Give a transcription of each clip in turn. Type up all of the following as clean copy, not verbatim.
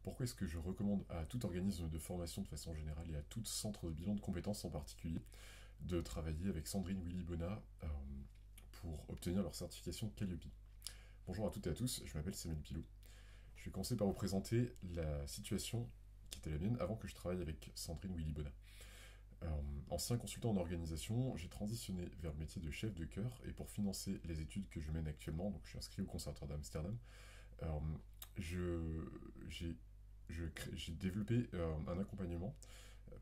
Pourquoi est-ce que je recommande à tout organisme de formation de façon générale et à tout centre de bilan de compétences en particulier de travailler avec Sandrine Willy-Bona pour obtenir leur certification Calliope? Bonjour à toutes et à tous, je m'appelle Samuel Pilot. Je vais commencer par vous présenter la situation qui était la mienne avant que je travaille avec Sandrine Willy-Bona. Ancien consultant en organisation, j'ai transitionné vers le métier de chef de chœur et pour financer les études que je mène actuellement, donc je suis inscrit au Conservatoire d'Amsterdam, euh, j'ai développé un accompagnement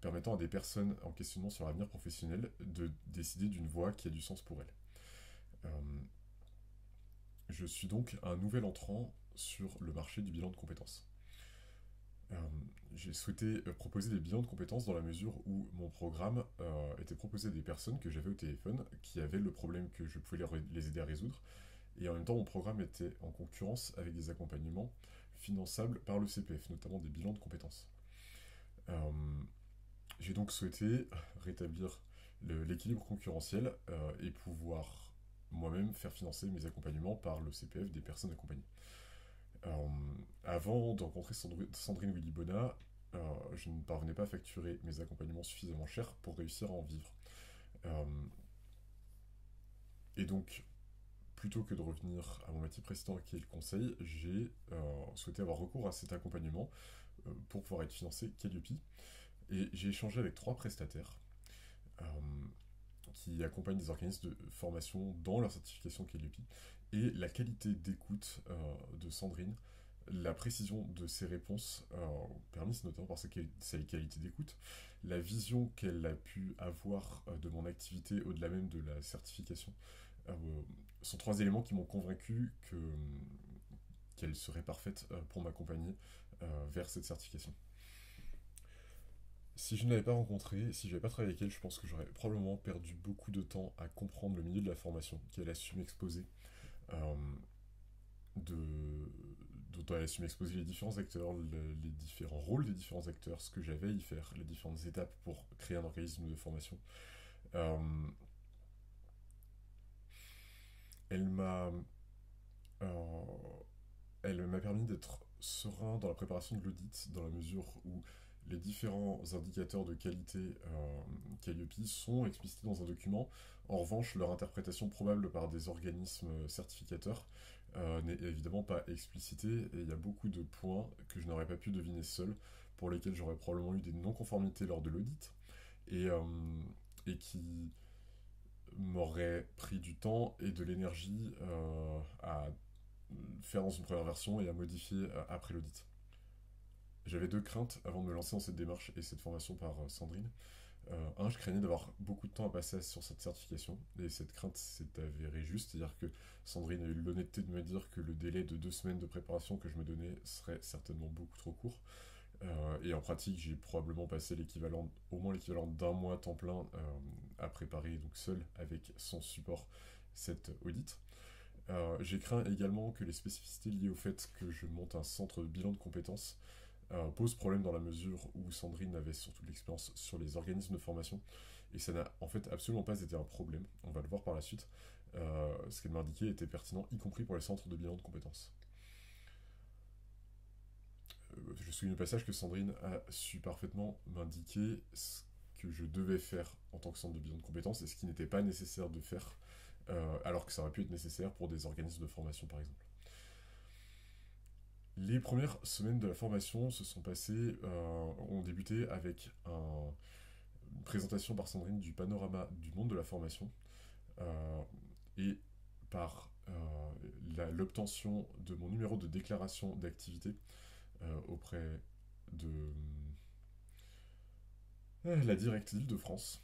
permettant à des personnes en questionnement sur l'avenir professionnel de décider d'une voie qui a du sens pour elles. Euh, je suis donc un nouvel entrant sur le marché du bilan de compétences. Euh, j'ai souhaité proposer des bilans de compétences dans la mesure où mon programme était proposé à des personnes que j'avais au téléphone qui avaient le problème que je pouvais les aider à résoudre. Et en même temps, mon programme était en concurrence avec des accompagnements finançables par le CPF, notamment des bilans de compétences. Euh, j'ai donc souhaité rétablir l'équilibre concurrentiel et pouvoir moi-même faire financer mes accompagnements par le CPF des personnes accompagnées. Euh, Avant de rencontrer Sandrine Willy-Bona, je ne parvenais pas à facturer mes accompagnements suffisamment chers pour réussir à en vivre. Euh, et donc, plutôt que de revenir à mon métier précédent qui est le conseil, j'ai souhaité avoir recours à cet accompagnement pour pouvoir être financé Calliope. Et j'ai échangé avec 3 prestataires euh, qui accompagnent des organismes de formation dans leur certification Calliope. Et la qualité d'écoute de Sandrine, la précision de ses réponses, permise notamment par sa qualité d'écoute, la vision qu'elle a pu avoir de mon activité au-delà même de la certification, euh, sont 3 éléments qui m'ont convaincu qu'elle serait parfaite pour m'accompagner vers cette certification. Si je ne l'avais pas rencontrée, si je n'avais pas travaillé avec elle, je pense que j'aurais probablement perdu beaucoup de temps à comprendre le milieu de la formation, qu'elle a su m'exposer, euh, dont elle a su m'exposer les différents acteurs, les différents rôles des différents acteurs, ce que j'avais à y faire, les différentes étapes pour créer un organisme de formation. Euh, elle m'a euh, Elle m'a permis d'être serein dans la préparation de l'audit, dans la mesure où les différents indicateurs de qualité Calliope sont explicités dans un document. En revanche, leur interprétation probable par des organismes certificateurs n'est évidemment pas explicitée, et il y a beaucoup de points que je n'aurais pas pu deviner seul, pour lesquels j'aurais probablement eu des non-conformités lors de l'audit, et, euh, et qui m'auraient pris du temps et de l'énergie à faire dans une première version et à modifier après l'audit. J'avais 2 craintes avant de me lancer dans cette démarche et cette formation par Sandrine. Je craignais d'avoir beaucoup de temps à passer sur cette certification, et cette crainte s'est avérée juste, c'est-à-dire que Sandrine a eu l'honnêteté de me dire que le délai de 2 semaines de préparation que je me donnais serait certainement beaucoup trop court. Et en pratique, j'ai probablement passé au moins l'équivalent d'un mois temps plein à préparer, donc seul, avec son support, cette audit. J'ai craint également que les spécificités liées au fait que je monte un centre de bilan de compétences posent problème dans la mesure où Sandrine avait surtout de l'expérience sur les organismes de formation, et ça n'a en fait absolument pas été un problème, on va le voir par la suite. Ce qu'elle m'a indiqué était pertinent, y compris pour les centres de bilan de compétences. Je souligne au passage que Sandrine a su parfaitement m'indiquer ce que je devais faire en tant que centre de bilan de compétences et ce qui n'était pas nécessaire de faire, alors que ça aurait pu être nécessaire pour des organismes de formation par exemple. Les premières semaines de la formation ont débuté avec une présentation par Sandrine du panorama du monde de la formation euh, et par l'obtention de mon numéro de déclaration d'activité auprès de la directive de France.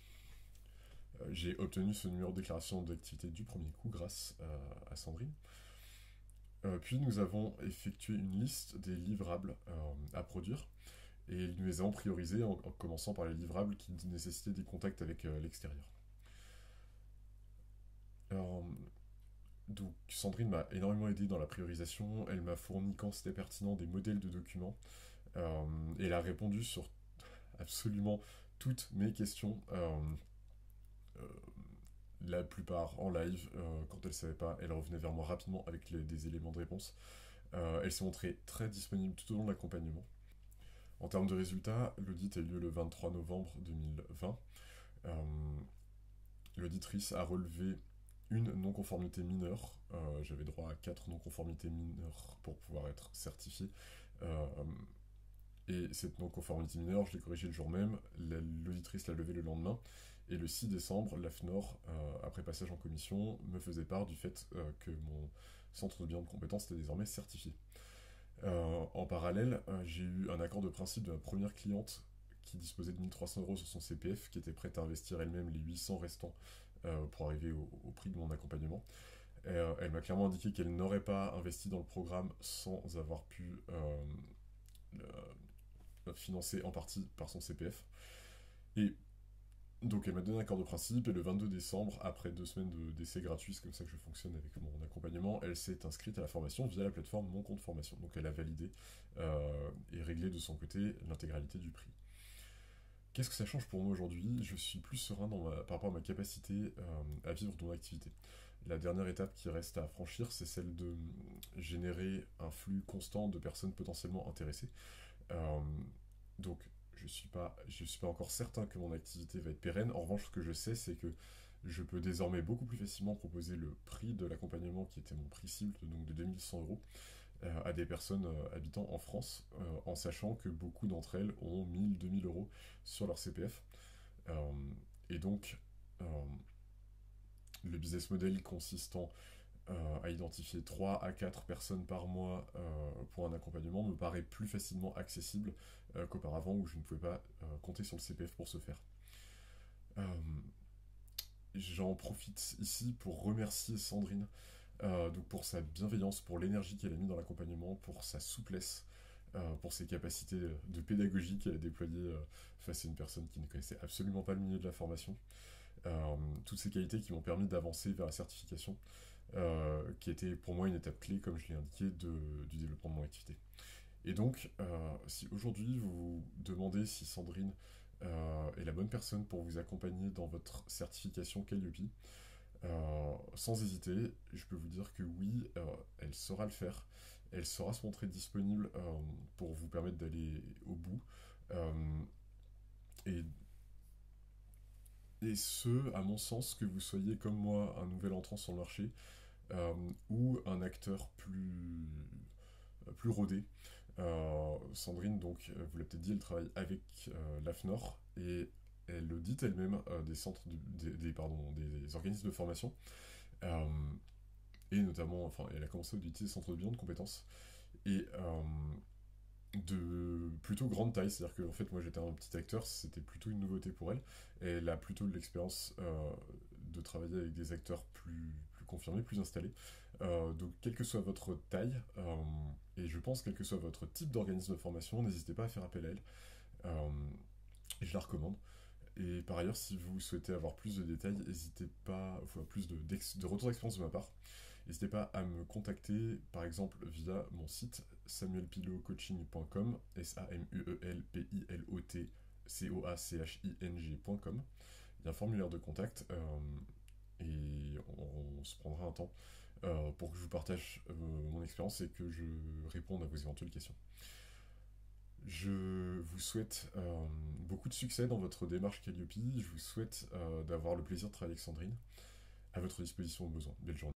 J'ai obtenu ce numéro de déclaration d'activité du premier coup grâce à Sandrine. Puis nous avons effectué une liste des livrables à produire, et nous les avons priorisés en commençant par les livrables qui nécessitaient des contacts avec l'extérieur. Alors, donc Sandrine m'a énormément aidé dans la priorisation, elle m'a fourni quand c'était pertinent des modèles de documents, et elle a répondu sur absolument toutes mes questions, euh, la plupart en live. Quand elle savait pas, elle revenait vers moi rapidement avec des éléments de réponse. Elle s'est montrée très disponible tout au long de l'accompagnement. En termes de résultats, l'audit a eu lieu le 23 novembre 2020. Euh, L'auditrice a relevé une non-conformité mineure. J'avais droit à 4 non-conformités mineures pour pouvoir être certifié. Euh, et cette non-conformité mineure, je l'ai corrigée le jour même. L'auditrice l'a levée le lendemain. Et le 6 décembre, l'AFNOR, après passage en commission, me faisait part du fait que mon centre de bilan de compétences était désormais certifié. En parallèle, j'ai eu un accord de principe de ma première cliente qui disposait de 1 300 € sur son CPF, qui était prête à investir elle-même les 800 restants pour arriver au prix de mon accompagnement. Elle m'a clairement indiqué qu'elle n'aurait pas investi dans le programme sans avoir pu financer en partie par son CPF. Et donc elle m'a donné un accord de principe et le 22 décembre, après 2 semaines d'essai gratuit, c'est comme ça que je fonctionne avec mon accompagnement, elle s'est inscrite à la formation via la plateforme Mon Compte Formation. Donc elle a validé et réglé de son côté l'intégralité du prix. Qu'est-ce que ça change pour moi aujourd'hui? Je suis plus serein par rapport à ma capacité à vivre de mon activité. La dernière étape qui reste à franchir, c'est celle de générer un flux constant de personnes potentiellement intéressées. Euh, donc, je suis pas encore certain que mon activité va être pérenne. En revanche, ce que je sais, c'est que je peux désormais beaucoup plus facilement proposer le prix de l'accompagnement qui était mon prix cible, donc de 2100 € à des personnes habitant en France, en sachant que beaucoup d'entre elles ont 1000-2000 € sur leur CPF. Euh, et donc, euh, le business model consistant à identifier 3 à 4 personnes par mois pour un accompagnement me paraît plus facilement accessible qu'auparavant où je ne pouvais pas compter sur le CPF pour ce faire. Euh, J'en profite ici pour remercier Sandrine donc pour sa bienveillance, pour l'énergie qu'elle a mis dans l'accompagnement, pour sa souplesse, pour ses capacités de pédagogie qu'elle a déployées face à une personne qui ne connaissait absolument pas le milieu de la formation. Toutes ces qualités qui m'ont permis d'avancer vers la certification, qui était pour moi une étape clé, comme je l'ai indiqué, du développement de mon activité. Et donc, si aujourd'hui vous vous demandez si Sandrine est la bonne personne pour vous accompagner dans votre certification Calliope, sans hésiter, je peux vous dire que oui, elle saura le faire. Elle saura se montrer disponible pour vous permettre d'aller au bout. Euh, et, et ce, à mon sens, que vous soyez comme moi un nouvel entrant sur le marché ou un acteur plus rodé. Sandrine, donc, vous l'avez peut-être dit, elle travaille avec l'AFNOR et elle audite elle-même des centres, des organismes de formation. Euh, et notamment, enfin, elle a commencé à auditer des centres de bilan de compétences et de plutôt grande taille, c'est-à-dire que en fait, moi j'étais un petit acteur, c'était plutôt une nouveauté pour elle. Et elle a plutôt de l'expérience de travailler avec des acteurs plus confirmés, plus installés. Donc, quelle que soit votre taille, et je pense quel que soit votre type d'organisme de formation, n'hésitez pas à faire appel à elle. Euh, et je la recommande. Et par ailleurs, si vous souhaitez avoir plus de détails, n'hésitez pas, enfin, plus de retour d'expérience de ma part, n'hésitez pas à me contacter, par exemple, via mon site samuelpilocoaching.com, samuelpilocoaching.com. Il y a un formulaire de contact et on se prendra un temps pour que je vous partage mon expérience et que je réponde à vos éventuelles questions. Je vous souhaite beaucoup de succès dans votre démarche Calliope. Je vous souhaite d'avoir le plaisir de travailler avec Sandrine. À votre disposition au besoin. Belle journée.